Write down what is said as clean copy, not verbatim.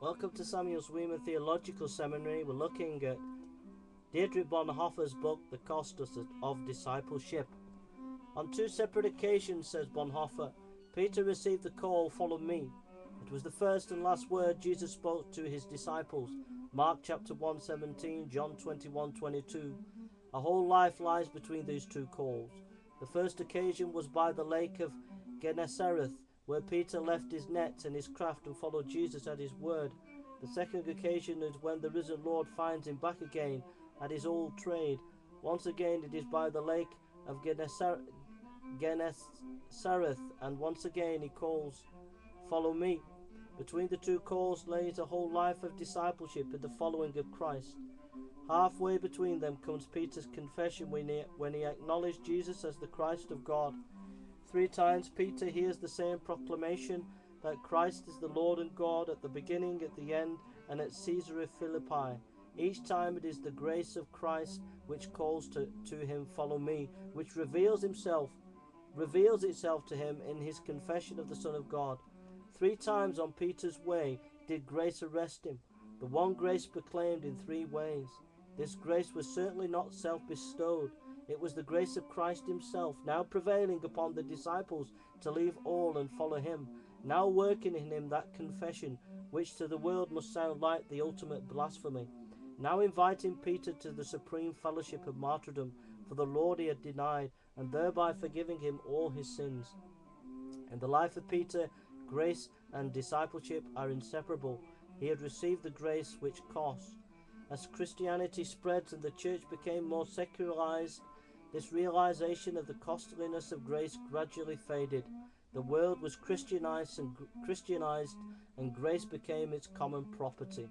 Welcome to Zwemer Theological Seminary. We're looking at Dietrich Bonhoeffer's book, The Cost of Discipleship. On two separate occasions, says Bonhoeffer, Peter received the call, "Follow me." It was the first and last word Jesus spoke to his disciples. Mark chapter 1:17, John 21:22. A whole life lies between these two calls. The first occasion was by the lake of Gennesareth, where Peter left his nets and his craft and followed Jesus at his word. The second occasion is when the risen Lord finds him back again at his old trade. Once again it is by the lake of Gennesareth, and once again he calls, "Follow me." Between the two calls lays a whole life of discipleship in the following of Christ. Halfway between them comes Peter's confession when he acknowledged Jesus as the Christ of God. 3 times Peter hears the same proclamation that Christ is the Lord and God at the beginning, at the end, and at Caesarea Philippi. Each time it is the grace of Christ which calls to him, "Follow me," which reveals itself to him in his confession of the Son of God. 3 times on Peter's way did grace arrest him. The one grace proclaimed in 3 ways. This grace was certainly not self-bestowed. It was the grace of Christ himself, now prevailing upon the disciples to leave all and follow him, now working in him that confession, which to the world must sound like the ultimate blasphemy, now inviting Peter to the supreme fellowship of martyrdom for the Lord he had denied, and thereby forgiving him all his sins. In the life of Peter, grace and discipleship are inseparable. He had received the grace which costs. As Christianity spreads and the church became more secularized, this realization of the costliness of grace gradually faded. The world was Christianized and grace became its common property.